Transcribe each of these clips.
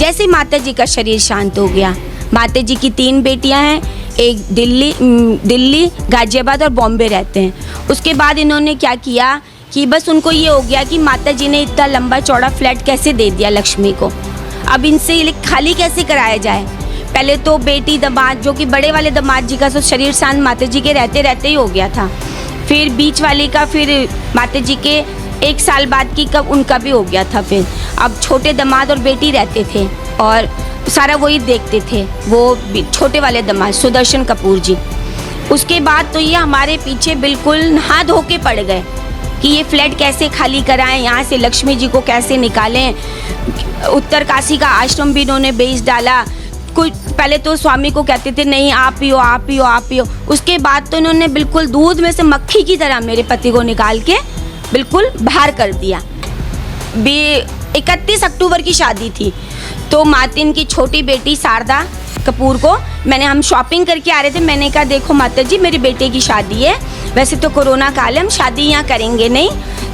जैसे माता जी का शरीर शांत हो गया, माता जी की 3 बेटियां हैं, एक दिल्ली, गाजियाबाद और बॉम्बे रहते हैं। उसके बाद इन्होंने क्या किया कि बस उनको ये हो गया कि माता जी ने इतना लंबा चौड़ा फ्लैट कैसे दे दिया लक्ष्मी को, अब इनसे ये खाली कैसे कराया जाए। पहले तो बेटी दामाद, जो कि बड़े वाले दामाद जी का तो शरीर शांत माता जी के रहते रहते ही हो गया था, फिर बीच वाले का, फिर माता जी के 1 साल बाद की कब उनका भी हो गया था। फिर अब छोटे दामाद और बेटी रहते थे और सारा वही देखते थे, वो छोटे वाले दामाद सुदर्शन कपूर जी। उसके बाद तो ये हमारे पीछे बिल्कुल नहा धो के पड़ गए कि ये फ्लैट कैसे खाली कराएं, यहाँ से लक्ष्मी जी को कैसे निकालें। उत्तर काशी का आश्रम भी इन्होंने बेच डाला। कुछ पहले तो स्वामी को कहते थे नहीं आप पियो आप पियो आप पियो, उसके बाद तो इन्होंने बिल्कुल दूध में से मक्खी की तरह मेरे पति को निकाल के बिल्कुल बाहर कर दिया। 31 अक्टूबर की शादी थी, तो मातिन की छोटी बेटी शारदा कपूर को हम शॉपिंग करके आ रहे थे, मैंने कहा देखो माता जी मेरे बेटे की शादी है, वैसे तो कोरोना काल है, हम शादी यहाँ करेंगे नहीं,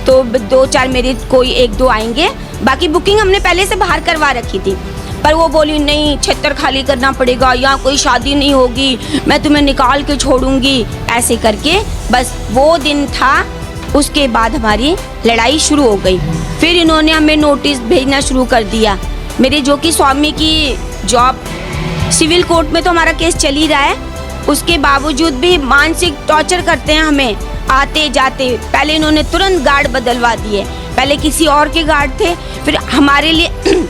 तो 2-4 मेरे कोई 1-2 आएंगे, बाकी बुकिंग हमने पहले से बाहर करवा रखी थी। पर वो बोली नहीं, क्षेत्र खाली करना पड़ेगा, यहाँ कोई शादी नहीं होगी, मैं तुम्हें निकाल के छोड़ूंगी, ऐसे करके बस वो दिन था। उसके बाद हमारी लड़ाई शुरू हो गई। फिर इन्होंने हमें नोटिस भेजना शुरू कर दिया। मेरे जो कि स्वामी की जॉब सिविल कोर्ट में तो हमारा केस चल ही रहा है, उसके बावजूद भी मानसिक टॉर्चर करते हैं हमें आते जाते। पहले इन्होंने तुरंत गार्ड बदलवा दिए, पहले किसी और के गार्ड थे, फिर हमारे लिए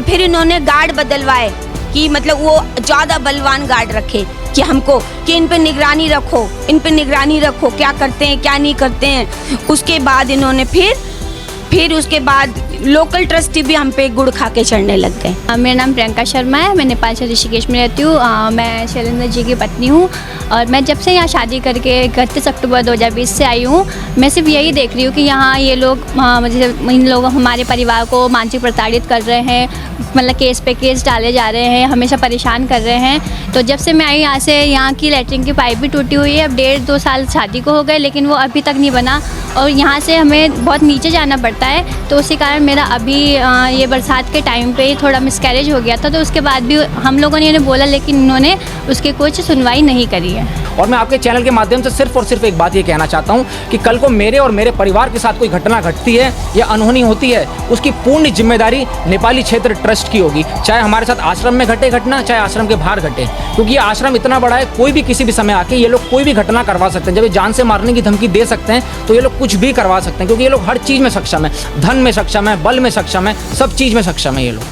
फिर इन्होंने गार्ड बदलवाए कि मतलब वो ज़्यादा बलवान गार्ड रखे कि हमको कि इन पे निगरानी रखो, इन पे निगरानी रखो, क्या करते हैं क्या नहीं करते हैं। उसके बाद इन्होंने फिर उसके बाद लोकल ट्रस्टी भी हम पे गुड़ खा के चढ़ने लग गए। मेरा नाम प्रियंका शर्मा है, मैं नेपाल से ऋषिकेश में रहती हूँ। मैं शैलेंद्र जी की पत्नी हूँ और मैं जब से यहाँ शादी करके 31 अक्टूबर 2020 से आई हूँ, मैं सिर्फ यही देख रही हूँ कि यहाँ ये लोग जैसे इन लोगों हमारे परिवार को मानसिक प्रताड़ित कर रहे हैं, मतलब केस पे केस डाले जा रहे हैं, हमेशा परेशान कर रहे हैं। तो जब से मैं आई यहाँ से, यहाँ की लैट्रिन की पाइप भी टूटी हुई है, अब 1.5-2 साल शादी को हो गए लेकिन वो अभी तक नहीं बना और यहाँ से हमें बहुत नीचे जाना पड़ता है। तो उसी कारण मेरा अभी ये बरसात के टाइम पे ही थोड़ा मिसकैरेज हो गया था, तो उसके बाद भी हम लोगों ने इन्हें बोला लेकिन इन्होंने उसकी कुछ सुनवाई नहीं करी है। और मैं आपके चैनल के माध्यम से सिर्फ और सिर्फ एक बात ये कहना चाहता हूँ कि कल को मेरे और मेरे परिवार के साथ कोई घटना घटती है या अनहोनी होती है, उसकी पूर्ण जिम्मेदारी नेपाली क्षेत्र ट्रस्ट की होगी, चाहे हमारे साथ आश्रम में घटे घटना, चाहे आश्रम के बाहर घटे, क्योंकि ये आश्रम इतना बड़ा है, कोई भी किसी भी समय आके ये लोग कोई भी घटना करवा सकते हैं। जब ये जान से मारने की धमकी दे सकते हैं तो ये लोग कुछ भी करवा सकते हैं, क्योंकि ये लोग हर चीज़ में सक्षम है, धन में सक्षम है, बल में सक्षम है, सब चीज़ में सक्षम है ये लोग।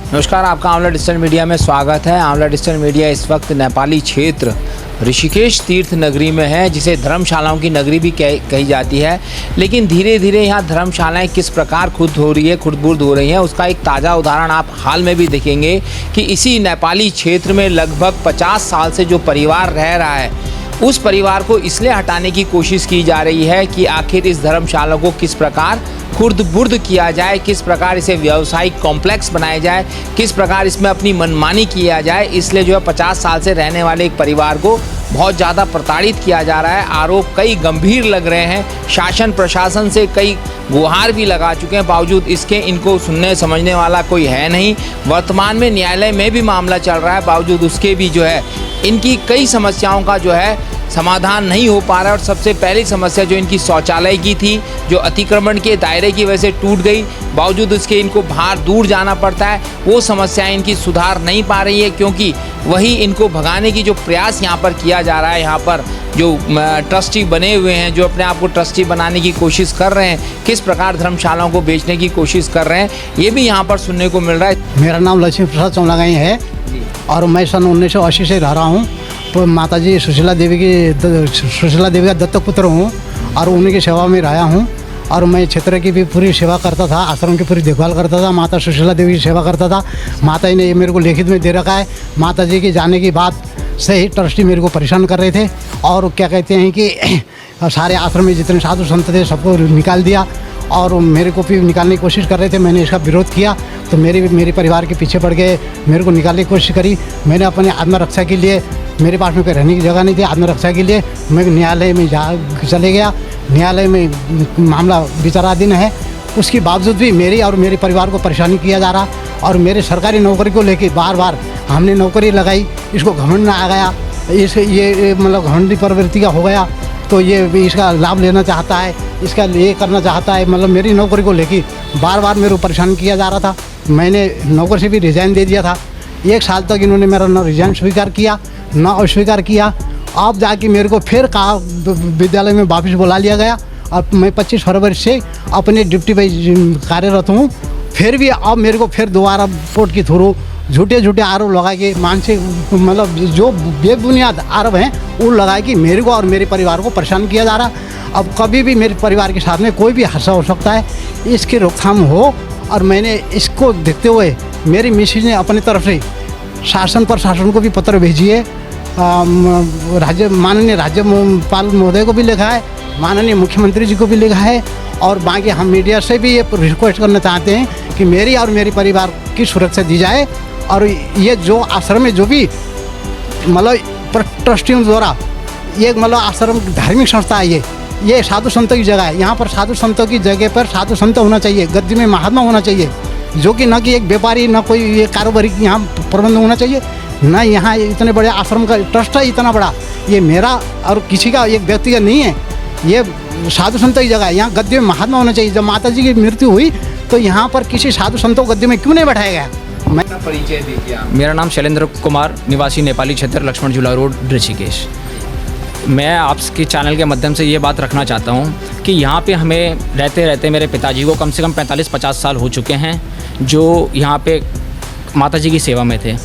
नमस्कार, आपका आंवला डिजिटल मीडिया में स्वागत है। आंवला डिजिटल मीडिया इस वक्त नेपाली क्षेत्र ऋषिकेश तीर्थ नगरी में है, जिसे धर्मशालाओं की नगरी भी कही जाती है। लेकिन धीरे धीरे यहाँ धर्मशालाएं किस प्रकार खुद हो रही हैं, उसका एक ताज़ा उदाहरण आप हाल में भी देखेंगे कि इसी नेपाली क्षेत्र में लगभग 50 साल से जो परिवार रह रहा है, उस परिवार को इसलिए हटाने की कोशिश की जा रही है कि आखिर इस धर्मशाला को किस प्रकार खुर्द-बुर्द किया जाए, किस प्रकार इसे व्यावसायिक कॉम्प्लेक्स बनाया जाए, किस प्रकार इसमें अपनी मनमानी किया जाए। इसलिए जो है 50 साल से रहने वाले एक परिवार को बहुत ज़्यादा प्रताड़ित किया जा रहा है। आरोप कई गंभीर लग रहे हैं, शासन प्रशासन से कई गुहार भी लगा चुके हैं, बावजूद इसके इनको सुनने समझने वाला कोई है नहीं। वर्तमान में न्यायालय में भी मामला चल रहा है, बावजूद उसके भी जो है इनकी कई समस्याओं का जो है समाधान नहीं हो पा रहा है। और सबसे पहली समस्या जो इनकी शौचालय की थी, जो अतिक्रमण के दायरे की वजह से टूट गई, बावजूद उसके इनको बाहर दूर जाना पड़ता है, वो समस्याएं इनकी सुधार नहीं पा रही है, क्योंकि वही इनको भगाने की जो प्रयास यहाँ पर किया जा रहा है, यहाँ पर जो ट्रस्टी बने हुए हैं, जो अपने आप को ट्रस्टी बनाने की कोशिश कर रहे हैं, किस प्रकार धर्मशालाओं को बेचने की कोशिश कर रहे हैं, ये भी यहाँ पर सुनने को मिल रहा है। मेरा नाम लक्ष्मी प्रसाद चौलागाई है और मैं सन 1980 से रह रहा हूँ। तो माता जी सुशीला देवी का दत्तक पुत्र हूँ और उन्हीं की सेवा में रहा हूँ। और मैं क्षेत्र की भी पूरी सेवा करता था, आश्रम की पूरी देखभाल करता था, माता सुशीला देवी की सेवा करता था। माता जी ने ये मेरे को लिखित में दे रखा है। माता जी के जाने की बात से ही ट्रस्टी मेरे को परेशान कर रहे थे और क्या कहते हैं कि सारे आश्रम में जितने साधु संत थे सबको निकाल दिया और मेरे को भी निकालने की कोशिश कर रहे थे। मैंने इसका विरोध किया तो मेरे परिवार के पीछे पड़ गए, मेरे को निकालने की कोशिश करी। मैंने अपने आत्मरक्षा के लिए, मेरे पास में कोई रहने की जगह नहीं थी, आत्मरक्षा के लिए मैं न्यायालय में चले गया। न्यायालय में मामला विचाराधीन है उसके बावजूद भी मेरी और मेरे परिवार को परेशानी किया जा रहा। और मेरे सरकारी नौकरी को लेके बार बार हमने नौकरी लगाई, इसको घमंड आ गया, ये मतलब घमंडी प्रवृत्ति का हो गया, तो ये इसका लाभ लेना चाहता है, इसका ये करना चाहता है। मतलब मेरी नौकरी को लेके बार बार मेरे को परेशान किया जा रहा था। मैंने नौकरी से भी रिज़ाइन दे दिया था। 1 साल तक इन्होंने मेरा न रिज़ाइन स्वीकार किया न अस्वीकार किया। अब जाके मेरे को फिर कहा विद्यालय में वापस बुला लिया गया। अब मैं 25 फरवरी से अपने ड्यूटी पे कार्यरत हूँ। फिर भी अब मेरे को फिर दोबारा कोर्ट के थ्रू झूठे आरोप लगा के मानसिक मतलब जो बेबुनियाद आरोप हैं वो लगा के मेरे को और मेरे परिवार को परेशान किया जा रहा। अब कभी भी मेरे परिवार के साथ में कोई भी हादसा हो सकता है, इसकी रोकथाम हो। और मैंने इसको देखते हुए मेरी मिसेज ने अपनी तरफ से शासन प्रशासन को भी पत्र भेजी है, माननीय राज्यपाल महोदय को भी लिखा है, माननीय मुख्यमंत्री जी को भी लिखा है। और बाकी हम मीडिया से भी ये रिक्वेस्ट करना चाहते हैं कि मेरी और मेरे परिवार की सुरक्षा दी जाए। और ये जो आश्रम में जो भी मतलब ट्रस्टियों द्वारा ये मतलब आश्रम धार्मिक संस्था है, ये साधु संतों की जगह है। यहाँ पर साधु संतों की जगह पर साधु संत होना चाहिए, गद्दी में महात्मा होना चाहिए, जो कि न कि एक व्यापारी न कोई ये कारोबारी यहाँ प्रबंध होना चाहिए। न यहाँ इतने बड़े आश्रम का ट्रस्ट है इतना बड़ा, ये मेरा और किसी का एक व्यक्ति का नहीं है, ये साधु संतों की जगह है। यहाँ गद्दी में महात्मा होना चाहिए। जब माता जी की मृत्यु हुई तो यहाँ पर किसी साधु संतों को गद्दी में क्यों नहीं बैठाया गया? मैं परिचय दीजिए। मेरा नाम शैलेंद्र कुमार, निवासी नेपाली क्षेत्र, लक्ष्मण झूला रोड, ऋषिकेश। मैं आपके चैनल के माध्यम से ये बात रखना चाहता हूँ कि यहाँ पे हमें रहते रहते मेरे पिताजी को कम से कम 45-50 साल हो चुके हैं, जो यहाँ पे माता जी की सेवा में थे।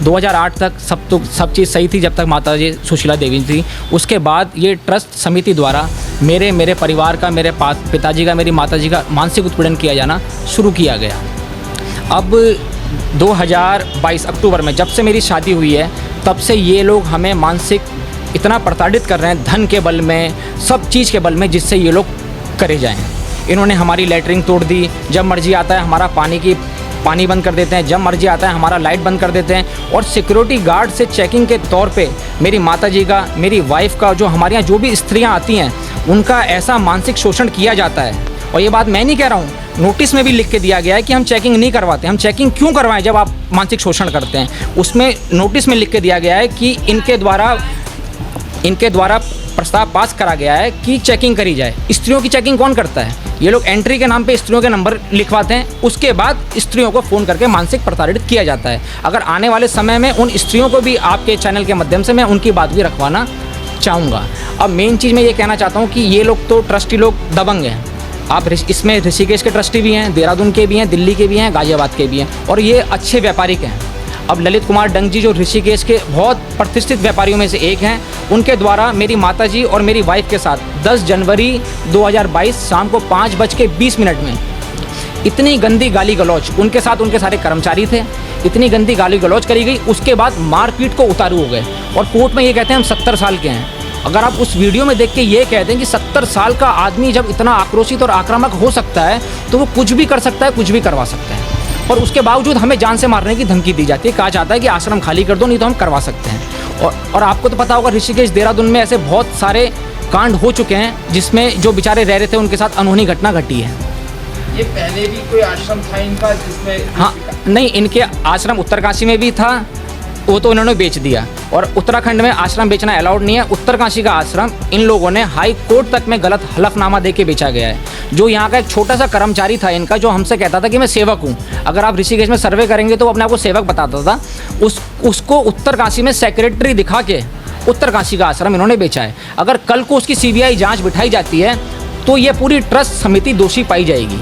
2008 तक सब चीज़ सही थी, जब तक माता जी सुशीला देवी थी। उसके बाद ये ट्रस्ट समिति द्वारा मेरे परिवार का, मेरे पिताजी का, मेरी माता जी का मानसिक उत्पीड़न किया जाना शुरू किया गया। अब 2022 अक्टूबर में जब से मेरी शादी हुई है, तब से ये लोग हमें मानसिक इतना प्रताड़ित कर रहे हैं, धन के बल में, सब चीज़ के बल में, जिससे ये लोग करे जाएं। इन्होंने हमारी लैटरिन तोड़ दी, जब मर्जी आता है हमारा पानी बंद कर देते हैं, जब मर्जी आता है हमारा लाइट बंद कर देते हैं। और सिक्योरिटी गार्ड से चेकिंग के तौर पे मेरी माताजी का, मेरी वाइफ का, जो हमारे यहाँ जो भी स्त्रियाँ आती हैं उनका ऐसा मानसिक शोषण किया जाता है। और ये बात मैं नहीं कह रहा हूँ, नोटिस में भी लिख के दिया गया है कि हम चेकिंग नहीं करवाते। हम चेकिंग क्यों करवाएं जब आप मानसिक शोषण करते हैं? उसमें नोटिस में लिख के दिया गया है कि इनके द्वारा प्रस्ताव पास करा गया है कि चेकिंग करी जाए। स्त्रियों की चेकिंग कौन करता है? ये लोग एंट्री के नाम पे स्त्रियों के नंबर लिखवाते हैं, उसके बाद स्त्रियों को फ़ोन करके मानसिक प्रताड़ित किया जाता है। अगर आने वाले समय में उन स्त्रियों को भी आपके चैनल के माध्यम से मैं उनकी बात भी रखवाना चाहूँगा। अब मेन चीज़ मैं ये कहना चाहता हूँ कि ये लोग तो ट्रस्टी लोग दबंग हैं। आप इसमें ऋषिकेश के ट्रस्टी भी हैं, देहरादून के भी हैं, दिल्ली के भी हैं, गाजियाबाद के भी हैं, और ये अच्छे व्यापारी के हैं। अब ललित कुमार डंग जी जो ऋषिकेश के बहुत प्रतिष्ठित व्यापारियों में से एक हैं, उनके द्वारा मेरी माताजी और मेरी वाइफ के साथ 10 जनवरी 2022 शाम को 5:20 में इतनी गंदी गाली गलौज, उनके साथ उनके सारे कर्मचारी थे, इतनी गंदी गाली गलौज करी गई। उसके बाद मारपीट को उतारू हो गए और कोर्ट में ये कहते हैं हम 70 साल के हैं। अगर आप उस वीडियो में देख के ये कहते हैं कि 70 साल का आदमी जब इतना आक्रोशित और आक्रामक हो सकता है तो वो कुछ भी कर सकता है, कुछ भी करवा सकता है, और उसके बावजूद हमें जान से मारने की धमकी दी जाती है। कहा जाता है कि आश्रम खाली कर दो, नहीं तो हम करवा सकते हैं। और आपको तो पता होगा ऋषिकेश, देहरादून में ऐसे बहुत सारे कांड हो चुके हैं जिसमें जो बेचारे रह रहे थे उनके साथ अनहोनी घटना घटी है। ये पहले भी कोई आश्रम था इनका जिसमें? हाँ, नहीं, इनके आश्रम उत्तरकाशी में भी था, वो तो इन्होंने बेच दिया। और उत्तराखंड में आश्रम बेचना अलाउड नहीं है। उत्तरकाशी का आश्रम इन लोगों ने हाई कोर्ट तक में गलत हलफनामा दे के बेचा गया है। जो यहाँ का एक छोटा सा कर्मचारी था इनका, जो हमसे कहता था कि मैं सेवक हूँ, अगर आप ऋषिकेश में सर्वे करेंगे तो वो अपने आप को सेवक बताता था, उसको उत्तरकाशी में सेक्रेटरी दिखा के उत्तरकाशी का आश्रम इन्होंने बेचा है। अगर कल को उसकी CBI जाँच बिठाई जाती है तो ये पूरी ट्रस्ट समिति दोषी पाई जाएगी।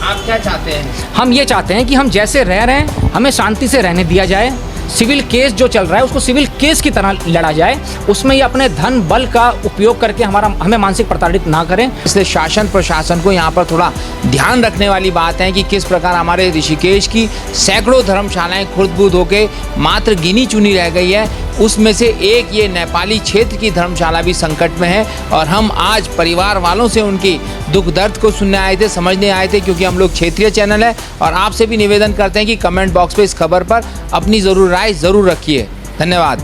आप क्या चाहते हैं? हम ये चाहते हैं कि हम जैसे रह रहे हैं हमें शांति से रहने दिया जाए। सिविल केस जो चल रहा है उसको सिविल केस की तरह लड़ा जाए, उसमें ये अपने धन बल का उपयोग करके हमें मानसिक प्रताड़ित ना करें। इसलिए शासन प्रशासन को यहाँ पर थोड़ा ध्यान रखने वाली बात है कि किस प्रकार हमारे ऋषिकेश की सैकड़ों धर्मशालाएं खुर्द-बुर्द होकर मात्र गिनी चुनी रह गई है। उसमें से एक ये नेपाली क्षेत्र की धर्मशाला भी संकट में है, और हम आज परिवार वालों से उनकी दुख दर्द को सुनने आए थे, समझने आए थे, क्योंकि हम लोग क्षेत्रीय चैनल है। और आपसे भी निवेदन करते हैं कि कमेंट बॉक्स पे इस खबर पर अपनी राय ज़रूर रखिए। धन्यवाद।